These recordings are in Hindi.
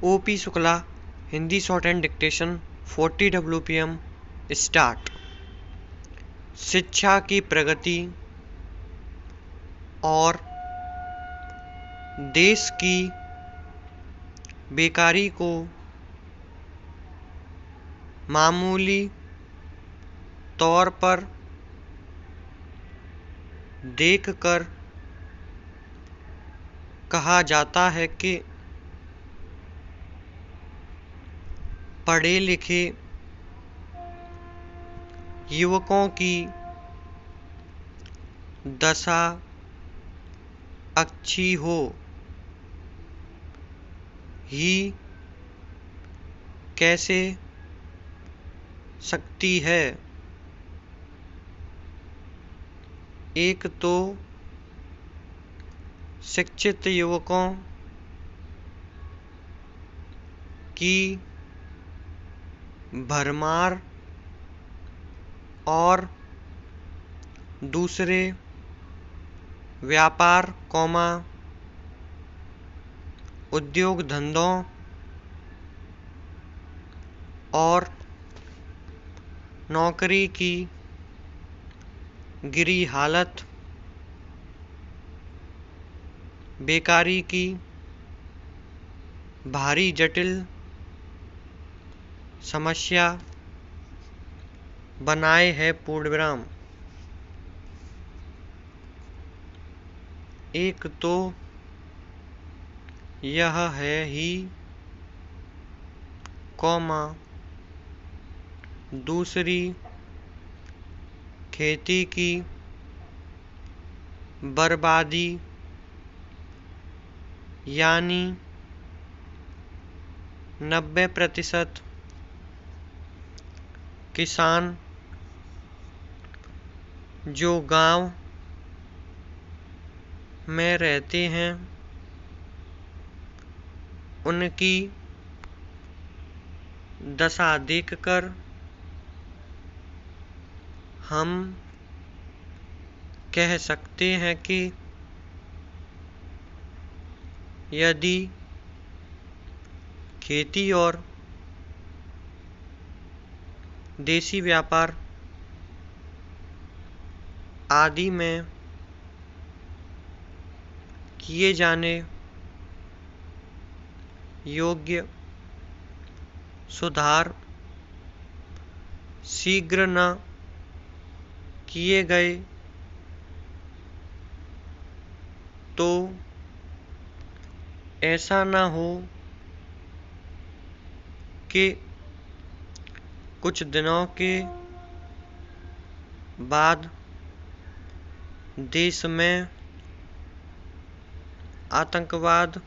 OP Shukla, Hindi short and dictation 40 WPM start. शिक्षा की प्रगति और देश की बेकारी को मामूली तौर पर देखकर कहा जाता है कि पढ़े लिखे युवकों की दशा अच्छी हो ही कैसे सकती है। एक तो शिक्षित युवकों की भरमार और दूसरे व्यापार उद्योग धंधों और नौकरी की गिरी हालत, बेकारी की भारी जटिल समस्या बनाए है। पूर्णविराम। एक तो यह है ही दूसरी खेती की बर्बादी, यानी 90% किसान जो गांव में रहते हैं उनकी दशा देखकर हम कह सकते हैं कि यदि खेती और देशी व्यापार आदि में किए जाने योग्य सुधार शीघ्र न किए गए तो ऐसा न हो कि कुछ दिनों के बाद देश में आतंकवाद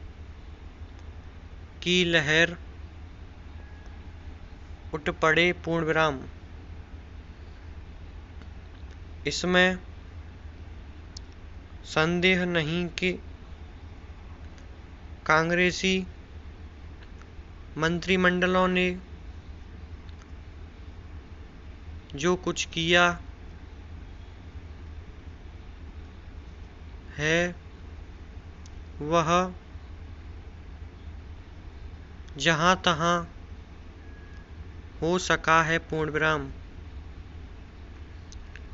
की लहर उठ पड़े। पूर्णविराम। इसमें संदेह नहीं कि कांग्रेसी मंत्रिमंडलों ने जो कुछ किया है वह जहाँ तहाँ हो सका है। पूर्णविराम।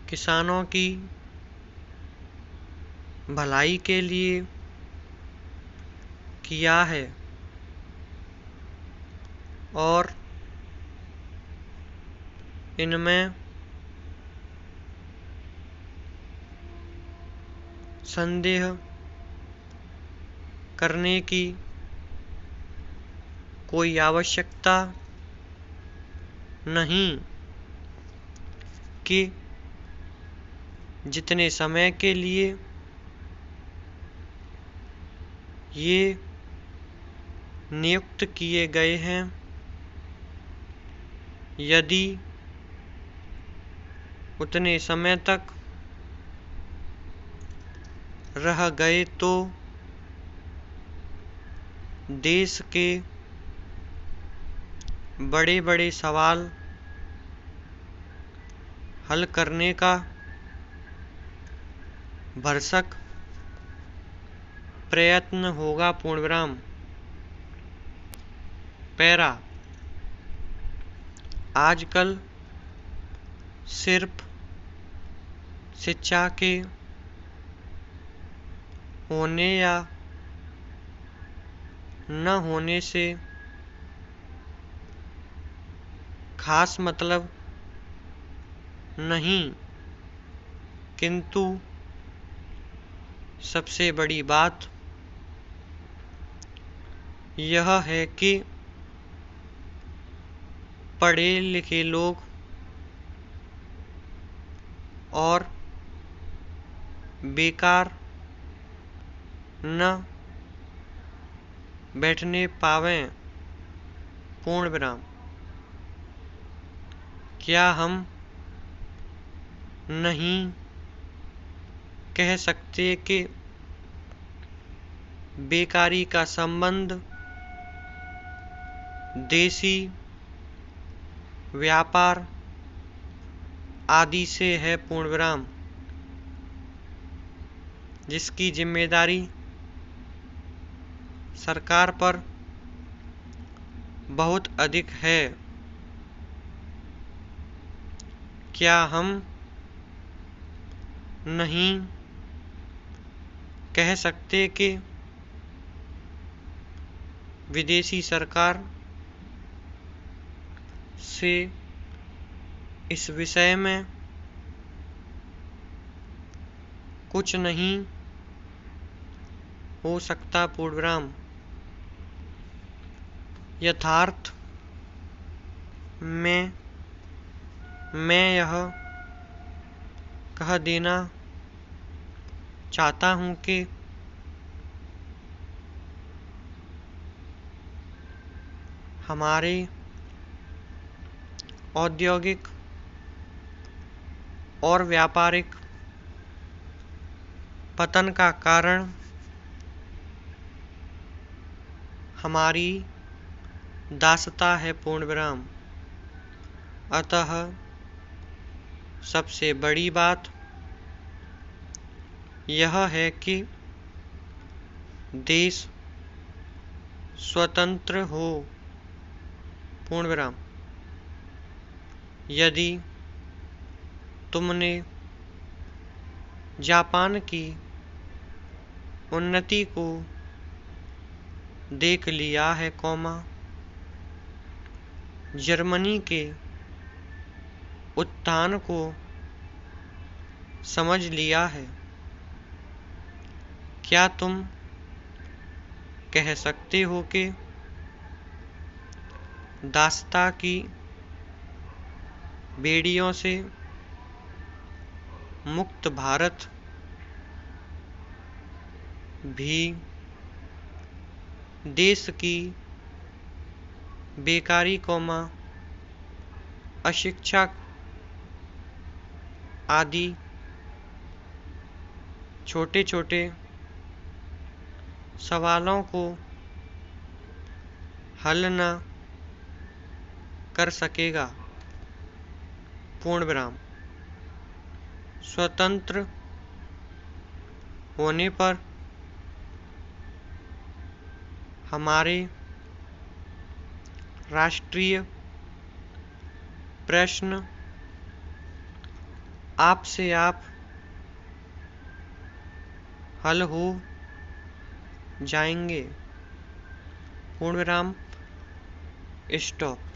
किसानों की भलाई के लिए किया है और इनमें संदेह करने की कोई आवश्यकता नहीं कि जितने समय के लिए ये नियुक्त किए गए हैं, यदि उतने समय तक रह गए तो देश के बड़े बड़े सवाल हल करने का भरसक प्रयत्न होगा। पूर्णविराम। पैरा आजकल सिर्फ शिक्षा के होने या न होने से खास मतलब नहीं, किंतु सबसे बड़ी बात यह है कि पढ़े लिखे लोग और बेकार न बैठने पावें। पूर्ण विराम। क्या हम नहीं कह सकते कि बेकारी का संबंध देशी व्यापार आदि से है? पूर्ण विराम। जिसकी जिम्मेदारी सरकार पर बहुत अधिक है। क्या हम नहीं कह सकते कि विदेशी सरकार से इस विषय में कुछ नहीं हो सकता? पूर्ण विराम। यथार्थ में मैं यह कह देना चाहता हूँ कि हमारे औद्योगिक और व्यापारिक पतन का कारण हमारी दासता है। पूर्ण विराम। अतः सबसे बड़ी बात यह है कि देश स्वतंत्र हो। पूर्ण विराम। यदि तुमने जापान की उन्नति को देख लिया है, जर्मनी के उत्थान को समझ लिया है, क्या तुम कह सकते हो कि दासता की बेड़ियों से मुक्त भारत भी देश की बेकारी अशिक्षा आदि छोटे छोटे सवालों को हल न कर सकेगा? पूर्ण विराम। स्वतंत्र होने पर हमारे राष्ट्रीय प्रश्न आप से आप हल हो जाएंगे। पूर्ण विराम। स्टॉप।